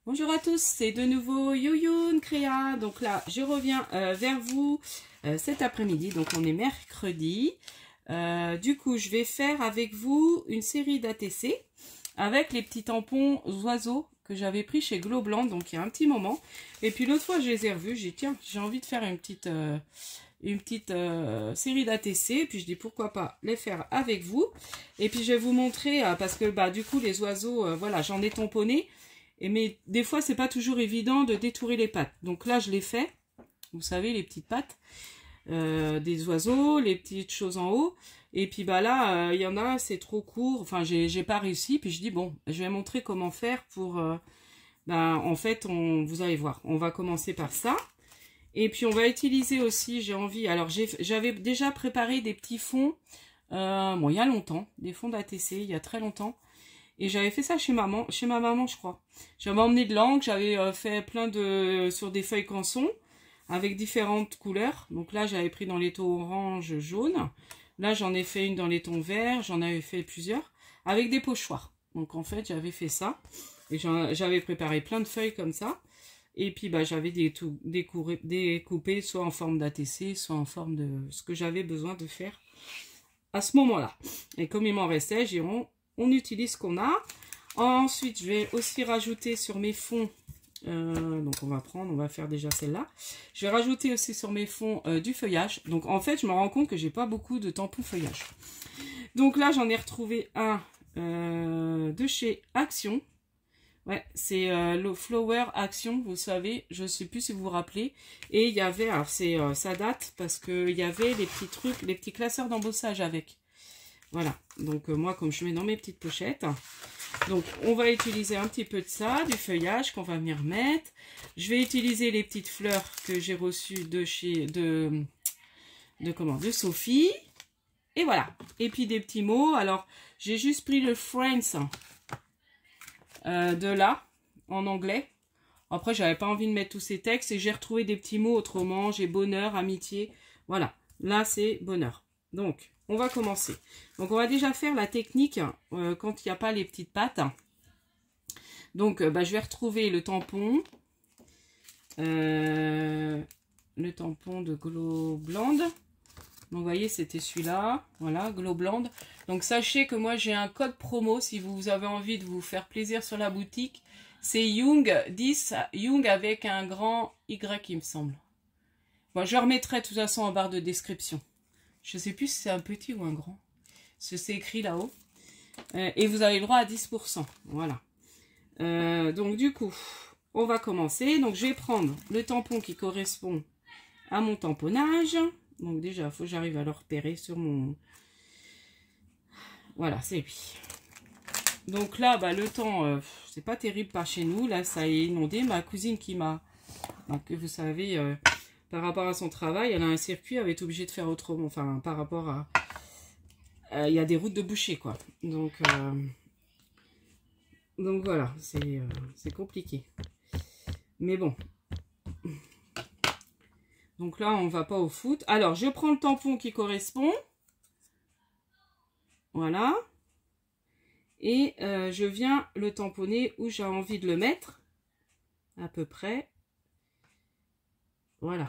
Bonjour à tous, c'est de nouveau Yoyoun Créa. Donc là, je reviens vers vous cet après-midi. Donc on est mercredi. Du coup, je vais faire avec vous une série d'ATC avec les petits tampons oiseaux que j'avais pris chez Globland, donc il y a un petit moment. Et puis l'autre fois, je les ai revus. J'ai dit, tiens, j'ai envie de faire une petite série d'ATC. Puis je dis, pourquoi pas les faire avec vous. Et puis je vais vous montrer, parce que bah du coup, les oiseaux, voilà, j'en ai tamponné. Mais des fois, c'est pas toujours évident de détourer les pattes. Donc là, je l'ai fait. Vous savez, les petites pattes des oiseaux, les petites choses en haut. Et puis bah là, il y en a, c'est trop court. Enfin, j'ai pas réussi. Puis je dis, bon, je vais montrer comment faire pour... en fait, vous allez voir. On va commencer par ça. Et puis, on va utiliser aussi, j'ai envie... Alors, j'avais déjà préparé des petits fonds. Bon, il y a longtemps. Des fonds d'ATC, il y a très longtemps. Et j'avais fait ça chez ma maman, je crois. J'avais emmené de l'encre, j'avais fait plein sur des feuilles canson avec différentes couleurs. Donc là, j'avais pris dans les tons orange, jaune. Là, j'en ai fait une dans les tons verts, j'en avais fait plusieurs avec des pochoirs. Donc en fait, j'avais fait ça et j'avais préparé plein de feuilles comme ça. Et puis bah j'avais découpé soit en forme d'ATC, soit en forme de ce que j'avais besoin de faire à ce moment-là. Et comme il m'en restait, on utilise ce qu'on a. Ensuite, je vais aussi rajouter sur mes fonds, donc on va faire déjà celle-là. Je vais rajouter aussi sur mes fonds du feuillage. Donc en fait, je me rends compte que j'ai pas beaucoup de tampons feuillage. Donc là, j'en ai retrouvé un de chez Action. Ouais, c'est le Flower Action, vous savez, je sais plus si vous vous rappelez. Et il y avait, alors ça date parce que il y avait les petits trucs, les petits classeurs d'embossage avec. Voilà, donc moi comme je mets dans mes petites pochettes, donc on va utiliser un petit peu de ça, du feuillage qu'on va venir mettre. Je vais utiliser les petites fleurs que j'ai reçues de Sophie. Et voilà, et puis des petits mots. Alors j'ai juste pris le Friends de là, en anglais. Après j'avais pas envie de mettre tous ces textes et j'ai retrouvé des petits mots autrement. J'ai bonheur, amitié, voilà, là c'est bonheur. Donc on va commencer. Donc, on va déjà faire la technique quand il n'y a pas les petites pattes. Donc, je vais retrouver le tampon. Le tampon de Globland. Donc, vous voyez, c'était celui-là. Voilà, Globland. Donc, sachez que moi, j'ai un code promo si vous avez envie de vous faire plaisir sur la boutique. C'est Young 10, Young avec un grand Y, il me semble. Bon, je remettrai de toute façon en barre de description. Je ne sais plus si c'est un petit ou un grand. C'est écrit là-haut. Et vous avez le droit à 10%. Voilà. Donc du coup, on va commencer. Donc je vais prendre le tampon qui correspond à mon tamponnage. Donc déjà, il faut que j'arrive à le repérer sur mon... Voilà, c'est lui. Donc là, le temps, c'est pas terrible par chez nous. Là, ça a inondé. Ma cousine qui m'a... que vous savez... par rapport à son travail, elle a un circuit, elle est obligée de faire autrement. Enfin, par rapport à... il y a des routes de bouchers, quoi. Donc voilà, c'est compliqué. Mais bon. Donc là, on va pas au foot. Alors, je prends le tampon qui correspond. Voilà. Et je viens le tamponner où j'ai envie de le mettre. À peu près. Voilà.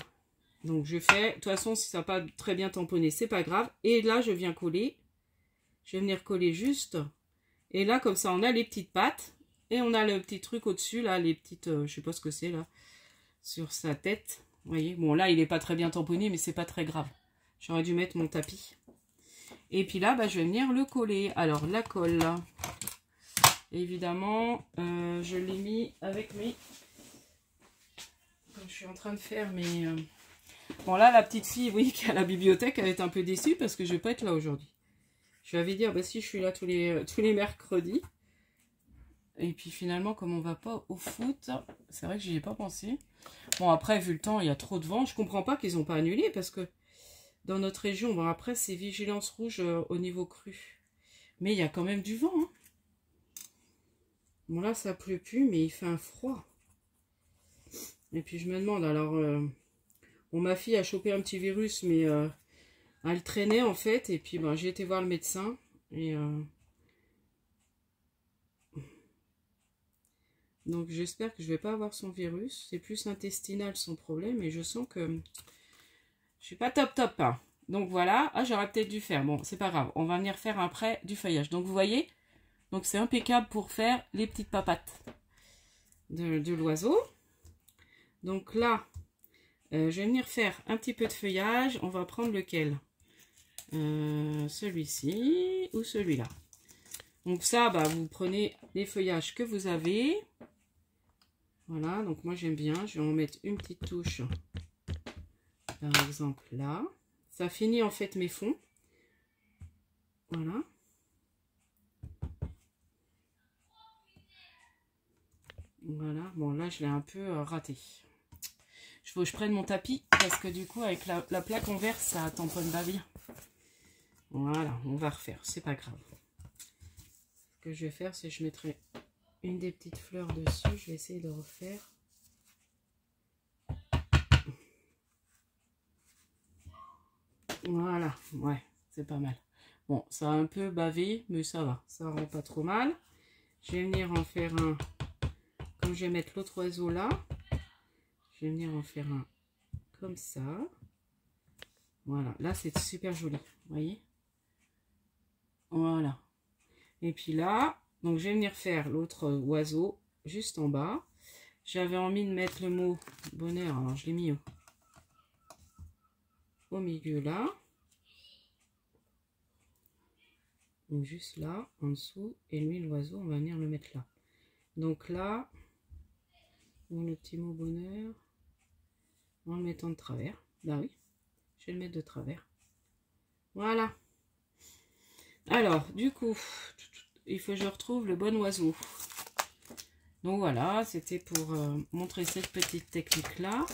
Donc je fais, de toute façon, si ça n'a pas très bien tamponné, c'est pas grave. Et là, je viens coller. Je vais venir coller juste. Et là, comme ça, on a les petites pattes. Et on a le petit truc au-dessus, là, les petites, je sais pas ce que c'est, là, sur sa tête. Vous voyez, bon, là, il n'est pas très bien tamponné, mais c'est pas très grave. J'aurais dû mettre mon tapis. Et puis là, je vais venir le coller. Alors, la colle, là. Évidemment, je l'ai mis avec mes... Comme je suis en train de faire mes... Bon là, la petite fille, oui, qui est à la bibliothèque, elle est un peu déçue parce que je vais pas être là aujourd'hui. Je lui avais dit, si, je suis là tous les mercredis. Et puis finalement, comme on va pas au foot, c'est vrai que j'y ai pas pensé. Bon, après, vu le temps, il y a trop de vent. Je comprends pas qu'ils ont pas annulé parce que dans notre région, bon, après, c'est vigilance rouge au niveau cru. Mais il y a quand même du vent. Hein. Bon, là, ça pleut plus, mais il fait un froid. Et puis, je me demande, alors... Bon, ma fille a chopé un petit virus, mais elle traînait en fait. Et puis j'ai été voir le médecin. Et Donc j'espère que je vais pas avoir son virus. C'est plus intestinal son problème et je sens que je suis pas top top. Hein. Donc voilà. Ah, j'aurais peut-être dû faire. Bon, c'est pas grave. On va venir faire après du feuillage. Donc vous voyez, donc c'est impeccable pour faire les petites papates de l'oiseau. Donc là, je vais venir faire un petit peu de feuillage. On va prendre lequel? Celui-ci ou celui-là. Donc ça, bah, vous prenez les feuillages que vous avez. Voilà, donc moi j'aime bien. Je vais en mettre une petite touche. Par exemple là. Ça finit en fait mes fonds. Voilà. Voilà, bon là je l'ai un peu raté. Il faut que je prenne mon tapis parce que du coup avec la plaque en verre ça tamponne pas bien. Voilà, on va refaire, c'est pas grave. Ce que je vais faire c'est que je mettrai une des petites fleurs dessus. Je vais essayer de refaire. Voilà, ouais, c'est pas mal. Bon, ça a un peu bavé, mais ça va, ça rend pas trop mal. Je vais venir en faire un, comme je vais mettre l'autre oiseau là, je vais venir en faire un comme ça. Voilà, là c'est super joli, vous voyez. Voilà. Et puis là, donc je vais venir faire l'autre oiseau juste en bas. J'avais envie de mettre le mot bonheur, alors je l'ai mis au milieu là. Donc juste là, en dessous, et lui l'oiseau, on va venir le mettre là. Donc là, le petit mot bonheur, en le mettant de travers. Bah oui, je vais le mettre de travers. Voilà. Alors, du coup, il faut que je retrouve le bon oiseau. Donc voilà, c'était pour montrer cette petite technique-là.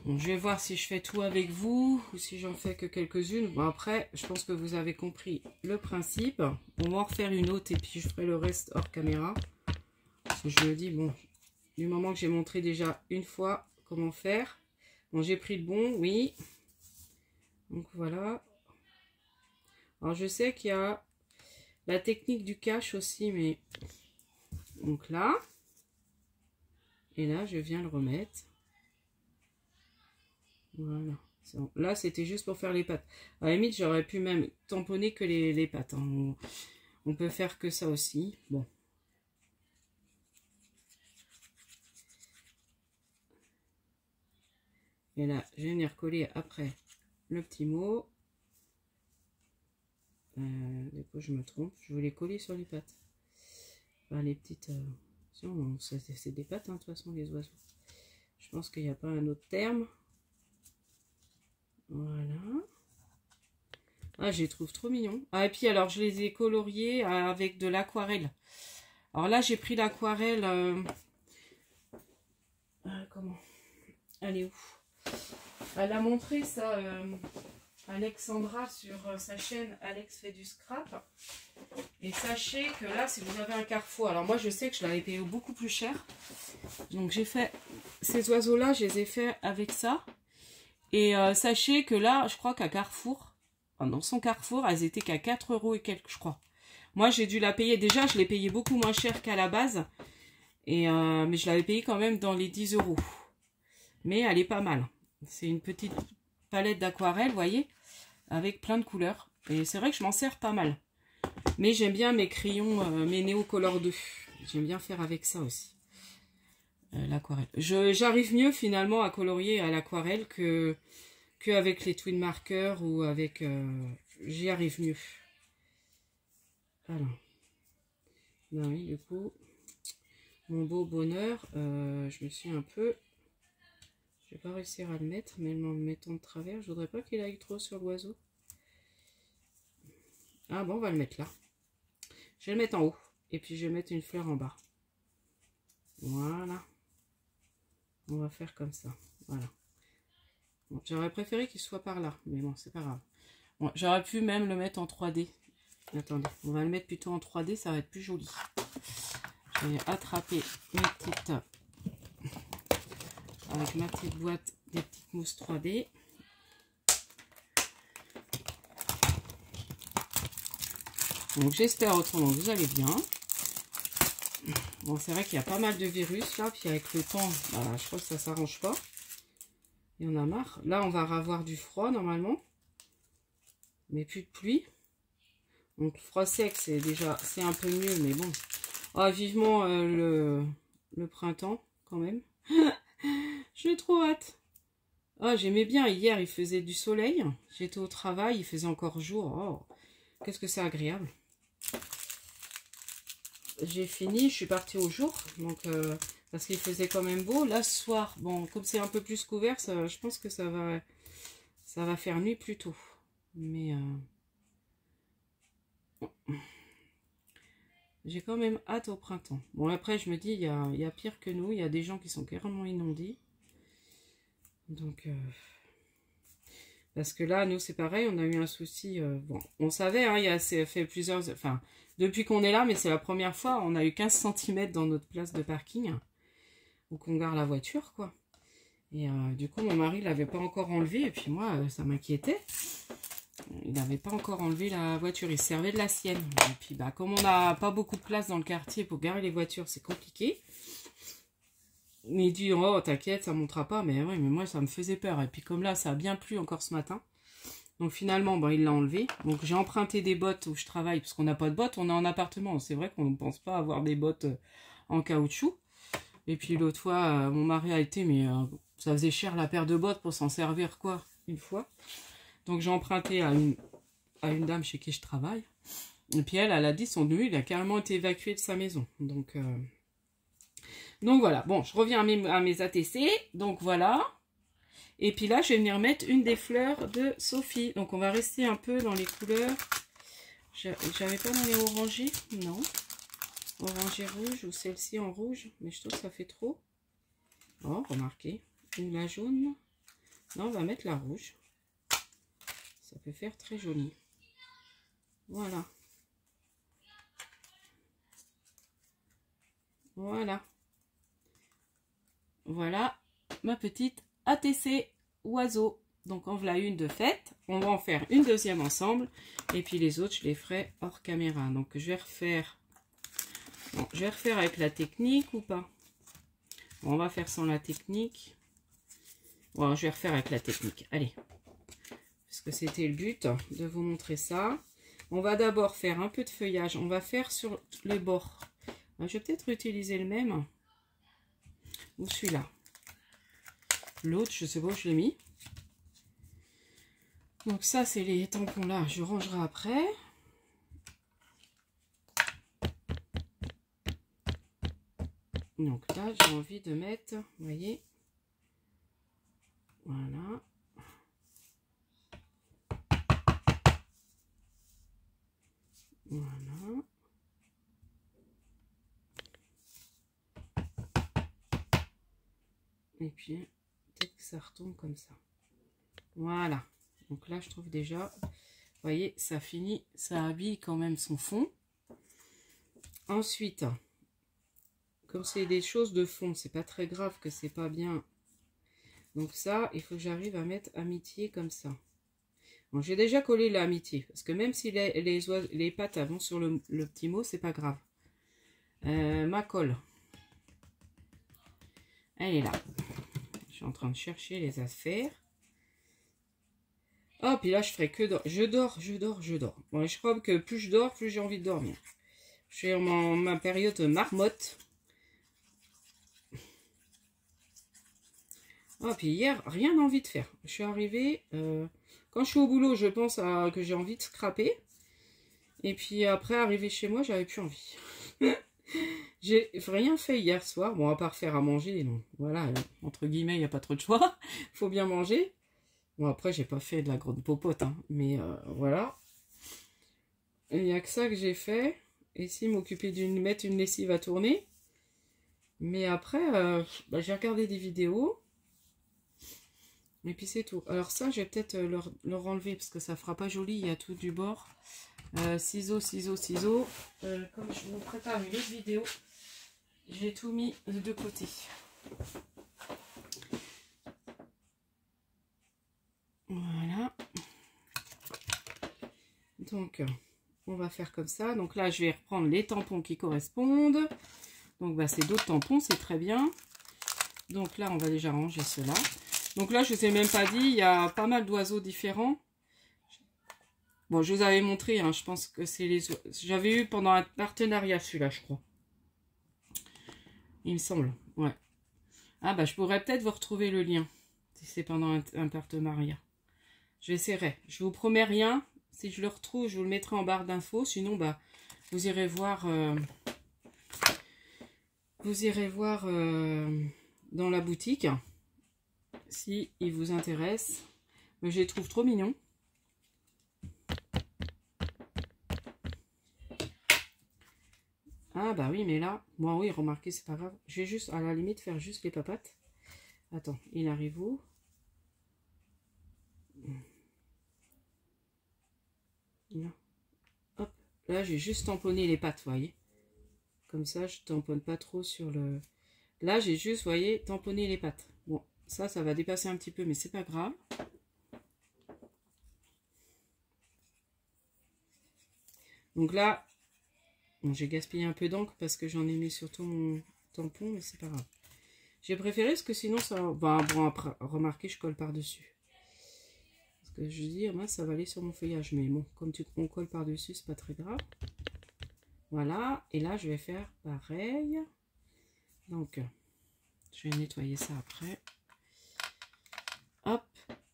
Bon, je vais voir si je fais tout avec vous ou si j'en fais que quelques-unes. Bon, après, je pense que vous avez compris le principe. On va en refaire une autre et puis je ferai le reste hors caméra. Parce que je me dis, bon, du moment que j'ai montré déjà une fois comment faire. Bon, j'ai pris le bon, oui. Donc voilà. Alors je sais qu'il y a la technique du cache aussi, mais... Donc là. Et là, je viens le remettre. Voilà. Là, c'était juste pour faire les pattes. À la limite, j'aurais pu même tamponner que les pattes. Hein. On peut faire que ça aussi. Bon. Et là, je vais venir coller après le petit mot. Du coup, je me trompe. Je voulais coller sur les pattes. Enfin, les petites... c'est des pattes, hein, de toute façon, les oiseaux. Je pense qu'il n'y a pas un autre terme. Voilà. Ah, je les trouve trop mignons. Ah, et puis alors, je les ai coloriés avec de l'aquarelle. Alors là, j'ai pris l'aquarelle... comment? Elle est où? Elle a montré ça, Alexandra, sur sa chaîne Alex fait du scrap. Et sachez que là, si vous avez un Carrefour... Alors moi, je sais que je l'avais payé beaucoup plus cher. Donc j'ai fait... Ces oiseaux-là, je les ai fait avec ça. Et sachez que là, je crois qu'à Carrefour, dans son Carrefour, elles étaient qu'à 4 € et quelques, je crois. Moi, j'ai dû la payer, déjà, je l'ai payé beaucoup moins cher qu'à la base. Et, mais je l'avais payé quand même dans les 10 €. Mais elle est pas mal. C'est une petite palette d'aquarelle, vous voyez, avec plein de couleurs. Et c'est vrai que je m'en sers pas mal. Mais j'aime bien mes crayons, mes Neo Color 2. J'aime bien faire avec ça aussi. L'aquarelle. J'arrive mieux finalement à colorier à l'aquarelle que avec les twin markers ou avec... J'y arrive mieux. Alors. Ben oui, du coup, mon beau bonheur, je me suis un peu... Je vais pas réussir à le mettre, mais en le mettant de travers, je voudrais pas qu'il aille trop sur l'oiseau. Ah bon, on va le mettre là. Je vais le mettre en haut. Et puis je vais mettre une fleur en bas. Voilà. On va faire comme ça. Voilà. Bon, j'aurais préféré qu'il soit par là. Mais bon, c'est pas grave. Bon, j'aurais pu même le mettre en 3D. Attendez, on va le mettre plutôt en 3D. Ça va être plus joli. Je vais attraper mes petites... Avec ma petite boîte des petites mousses 3D. Donc j'espère autrement que vous allez bien. Bon, c'est vrai qu'il y a pas mal de virus là, puis avec le temps, bah, je crois que ça s'arrange pas. Il y en a marre. Là, on va avoir du froid normalement, mais plus de pluie. Donc froid sec, c'est déjà, c'est un peu mieux, mais bon. Ah, vivement le printemps quand même. J'ai trop hâte. Ah, j'aimais bien. Hier, il faisait du soleil. J'étais au travail, il faisait encore jour. Oh, qu'est-ce que c'est agréable. J'ai fini, je suis partie au jour, donc parce qu'il faisait quand même beau. Là, ce soir, bon, comme c'est un peu plus couvert, ça, je pense que ça va faire nuit plus tôt. Mais j'ai quand même hâte au printemps. Bon, après, je me dis, il y a pire que nous. Il y a des gens qui sont carrément inondés. Donc, parce que là, nous, c'est pareil, on a eu un souci. Bon, on savait, hein, ça fait plusieurs... Enfin, depuis qu'on est là, mais c'est la première fois, on a eu 15 cm dans notre place de parking, où qu'on gare la voiture, quoi. Et du coup, mon mari l'avait pas encore enlevé, et puis moi, ça m'inquiétait. Il n'avait pas encore enlevé la voiture, il se servait de la sienne. Et puis, bah, comme on n'a pas beaucoup de place dans le quartier pour garer les voitures, c'est compliqué. Il dit, oh, t'inquiète, ça ne montera pas. Mais oui, mais moi, ça me faisait peur. Et puis, comme là, ça a bien plu encore ce matin. Donc, finalement, bon, il l'a enlevé. Donc, j'ai emprunté des bottes où je travaille, parce qu'on n'a pas de bottes, on est en appartement. C'est vrai qu'on ne pense pas avoir des bottes en caoutchouc. Et puis, l'autre fois, mon mari a été, mais ça faisait cher la paire de bottes pour s'en servir, quoi, une fois. Donc, j'ai emprunté à une dame chez qui je travaille. Et puis, elle a dit, son neveu, il a carrément été évacué de sa maison. Donc voilà, bon, je reviens à mes ATC, donc voilà. Et puis là, je vais venir mettre une des fleurs de Sophie. Donc on va rester un peu dans les couleurs. J'avais pas dans les orangés, non. Orangé rouge ou celle-ci en rouge, mais je trouve que ça fait trop. Oh, remarquez, ou la jaune. Non, on va mettre la rouge. Ça peut faire très joli. Voilà. Voilà. Voilà ma petite ATC oiseau. Donc en voilà une de faite. On va en faire une deuxième ensemble. Et puis les autres, je les ferai hors caméra. Donc je vais refaire. Bon, je vais refaire avec la technique ou pas? Bon, on va faire sans la technique. Bon, je vais refaire avec la technique. Allez. Parce que c'était le but de vous montrer ça. On va d'abord faire un peu de feuillage. On va faire sur les bords. Je vais peut-être utiliser le même. Ou celui-là. L'autre, je sais pas où je l'ai mis. Donc ça, c'est les tampons là. Je rangerai après. Donc là, j'ai envie de mettre, vous voyez. Voilà. Voilà. Et puis, peut-être que ça retombe comme ça. Voilà. Donc là, je trouve déjà, vous voyez, ça finit, ça habille quand même son fond. Ensuite, comme c'est des choses de fond, c'est pas très grave que c'est pas bien. Donc ça, il faut que j'arrive à mettre amitié comme ça. Bon, j'ai déjà collé l'amitié, parce que même si les pattes vont sur le petit mot, c'est pas grave. Ma colle, elle est là. Je suis en train de chercher les affaires. Oh, puis là, je ferai que je dors. Bon, je crois que plus je dors, plus j'ai envie de dormir. Je suis en ma période marmotte. Oh, puis hier, rien d'envie de faire. Je suis arrivée, quand je suis au boulot, je pense que j'ai envie de scraper. Et puis après, arrivé chez moi, j'avais plus envie. J'ai rien fait hier soir. Bon, à part faire à manger, non. Voilà, entre guillemets, il n'y a pas trop de choix. Faut bien manger. Bon, après, j'ai pas fait de la grande popote, hein, mais voilà. Il n'y a que ça que j'ai fait. Ici, m'occuper mettre une lessive à tourner. Mais après, bah, j'ai regardé des vidéos. Et puis c'est tout. Alors ça, je vais peut-être leur enlever parce que ça fera pas joli. Il y a tout du bord. Ciseaux. Comme je vous prépare une autre vidéo, j'ai tout mis de deux côtés. Voilà. Donc, on va faire comme ça. Donc là, je vais reprendre les tampons qui correspondent. Donc bah, c'est d'autres tampons, c'est très bien. Donc là, on va déjà ranger cela. Donc là, je ne vous ai même pas dit, il y a pas mal d'oiseaux différents. Bon, je vous avais montré, hein, je pense que c'est les... J'avais eu pendant un partenariat celui-là, je crois. Il me semble, ouais. Ah bah, je pourrais peut-être vous retrouver le lien, si c'est pendant un partenariat. J'essaierai. Je vous promets rien. Si je le retrouve, je vous le mettrai en barre d'infos. Sinon, bah, vous irez voir... dans la boutique, si il vous intéresse. Mais je les trouve trop mignons. Ah bah oui, mais là, moi oui, remarquez, c'est pas grave. Je vais juste, à la limite, faire juste les papates. Attends, il arrive où? Là. Hop, là j'ai juste tamponné les pattes, vous voyez. Comme ça, je tamponne pas trop sur le... Là, j'ai juste, vous voyez, tamponné les pattes. Bon, ça va dépasser un petit peu, mais c'est pas grave. Donc là, bon, j'ai gaspillé un peu d'encre parce que j'en ai mis surtout mon tampon, mais c'est pas grave. J'ai préféré parce que sinon, ça... Bon, après, remarquez, je colle par-dessus. Parce que je veux dire, moi, ça va aller sur mon feuillage. Mais bon, comme on colle par-dessus, c'est pas très grave. Voilà, et là je vais faire pareil. Donc je vais nettoyer ça après. Hop,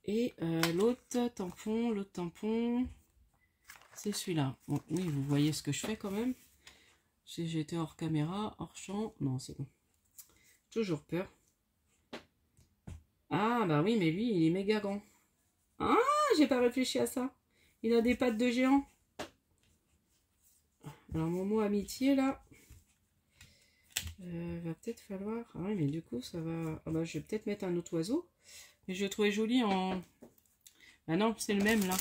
et l'autre tampon, c'est celui-là. Bon, oui, vous voyez ce que je fais quand même. Si j'étais hors caméra, hors champ, non c'est bon. Toujours peur. Ah bah oui, mais lui il est méga grand. Ah, j'ai pas réfléchi à ça. Il a des pattes de géant. Alors mon mot amitié là, va peut-être falloir... Ah oui, mais du coup ça va... Ah bah je vais peut-être mettre un autre oiseau. Mais je le trouvais joli en... Ah non, c'est le même là.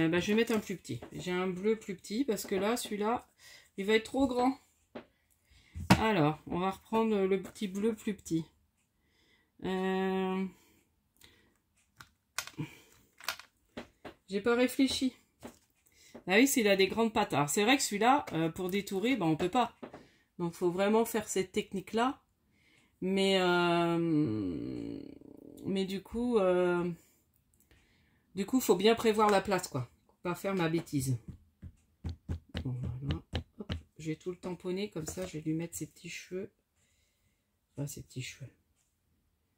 Bah, je vais mettre un plus petit. J'ai un bleu plus petit parce que là, celui-là, il va être trop grand. Alors, on va reprendre le petit bleu plus petit. J'ai pas réfléchi. Ah oui, s'il a des grandes pattes. Alors c'est vrai que celui-là, pour détourer, ben, on peut pas. Donc il faut vraiment faire cette technique-là. Mais du coup, faut bien prévoir la place, quoi. Faut pas faire ma bêtise. Bon, voilà. Hop, je vais tout le tamponner, comme ça, je vais lui mettre ses petits cheveux. Enfin, ses petits cheveux.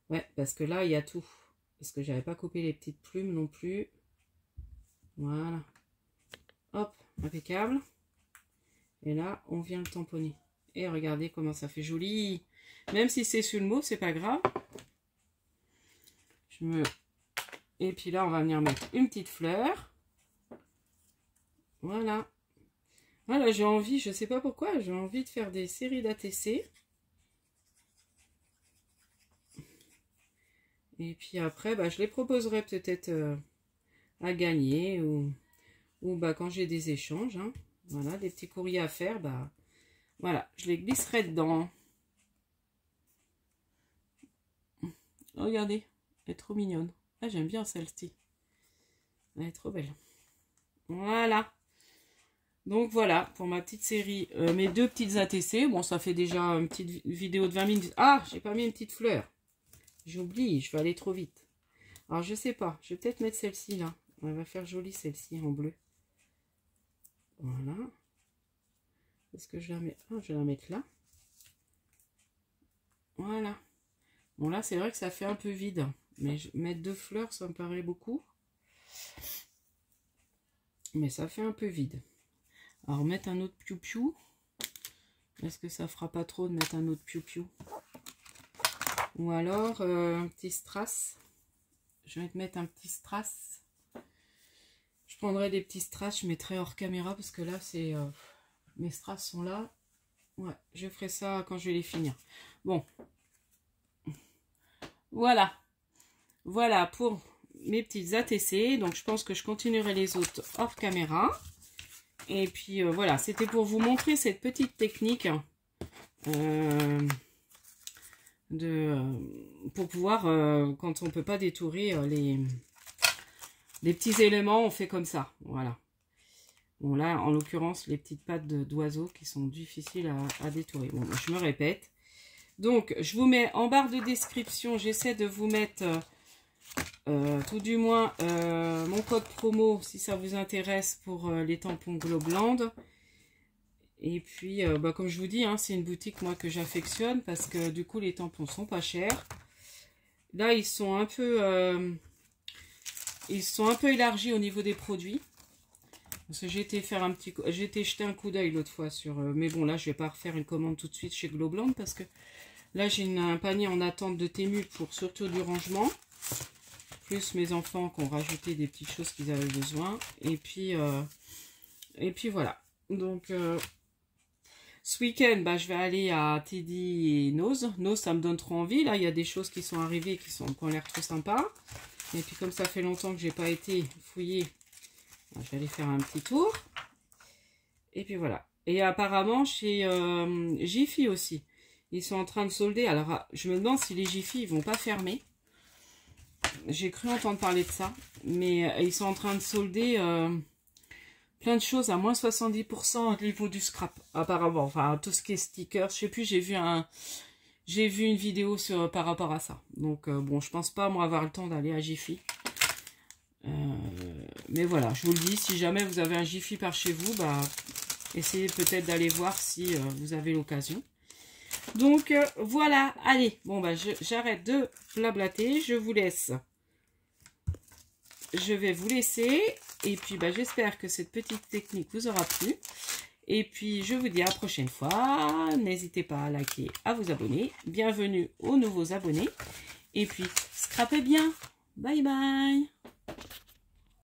Ouais, parce que là, il y a tout. Parce que j'avais pas coupé les petites plumes non plus. Voilà. Hop, impeccable. Et là, on vient le tamponner. Et regardez comment ça fait joli. Même si c'est sur le mot, c'est pas grave. Et puis là, on va venir mettre une petite fleur. Voilà. Voilà, j'ai envie, je sais pas pourquoi, j'ai envie de faire des séries d'ATC. Et puis après, bah, je les proposerai peut-être à gagner ou bah, quand j'ai des échanges. Hein. Voilà, des petits courriers à faire, bah voilà, je les glisserai dedans. Regardez, elle est trop mignonne. Ah, j'aime bien celle-ci. Elle est trop belle. Voilà. Donc voilà, pour ma petite série, mes deux petites ATC. Bon, ça fait déjà une petite vidéo de 20 minutes. Ah, j'ai pas mis une petite fleur. J'oublie, je vais aller trop vite. Alors, je sais pas, je vais peut-être mettre celle-ci là. Elle va faire jolie celle-ci en bleu. Voilà. Est-ce que je la mets? Ah, je vais la mettre là. Voilà. Bon, là, c'est vrai que ça fait un peu vide. Mais mettre deux fleurs, ça me paraît beaucoup. Mais ça fait un peu vide. Alors, mettre un autre piou-piou. Est-ce que ça fera pas trop de mettre un autre piou-piou? Ou alors, un petit strass. Je vais te mettre un petit strass. Je prendrai des petits strass. Je mettrai hors caméra parce que là, c'est... mes strass sont là. Ouais, je ferai ça quand je vais les finir. Bon. Voilà. Voilà pour mes petites ATC. Donc, je pense que je continuerai les autres hors caméra. Et puis, voilà. C'était pour vous montrer cette petite technique pour pouvoir, quand on ne peut pas détourer les petits éléments, on fait comme ça. Voilà. Bon, là, en l'occurrence, les petites pattes d'oiseaux qui sont difficiles à détourer. Bon, je me répète. Donc, je vous mets en barre de description, j'essaie de vous mettre tout du moins mon code promo si ça vous intéresse pour les tampons Globland. Et puis, comme je vous dis, hein, c'est une boutique moi que j'affectionne parce que du coup, les tampons sont pas chers. Là, ils sont un peu élargis au niveau des produits. Parce que j'ai été jeter un coup d'œil l'autre fois sur... mais bon, là, je vais pas refaire une commande tout de suite chez Globland parce que là, j'ai un panier en attente de Temu pour surtout du rangement. Plus mes enfants qui ont rajouté des petites choses qu'ils avaient besoin. Et puis voilà. Donc, ce week-end, je vais aller à Teddy et Nose. Nose, ça me donne trop envie. Là, il y a des choses qui sont arrivées qui ont l'air trop sympas. Et puis, comme ça fait longtemps que j'ai pas été fouiller, je vais aller faire un petit tour. Et puis voilà. Et apparemment, chez Jiffy aussi, ils sont en train de solder. Alors, je me demande si les Jiffy, ils vont pas fermer. J'ai cru entendre parler de ça. Mais ils sont en train de solder plein de choses à moins 70% au niveau du scrap. Apparemment, enfin, tout ce qui est stickers. Je sais plus, j'ai vu une vidéo par rapport à ça. Donc, bon, je pense pas, moi, avoir le temps d'aller à Jiffy. Mais voilà, je vous le dis, si jamais vous avez un Jiffy par chez vous, essayez peut-être d'aller voir si vous avez l'occasion. Donc voilà, allez, bon j'arrête de blablater, je vous laisse. Je vais vous laisser et puis j'espère que cette petite technique vous aura plu. Et puis je vous dis à la prochaine fois, n'hésitez pas à liker, à vous abonner. Bienvenue aux nouveaux abonnés. Et puis scrapez bien, bye bye.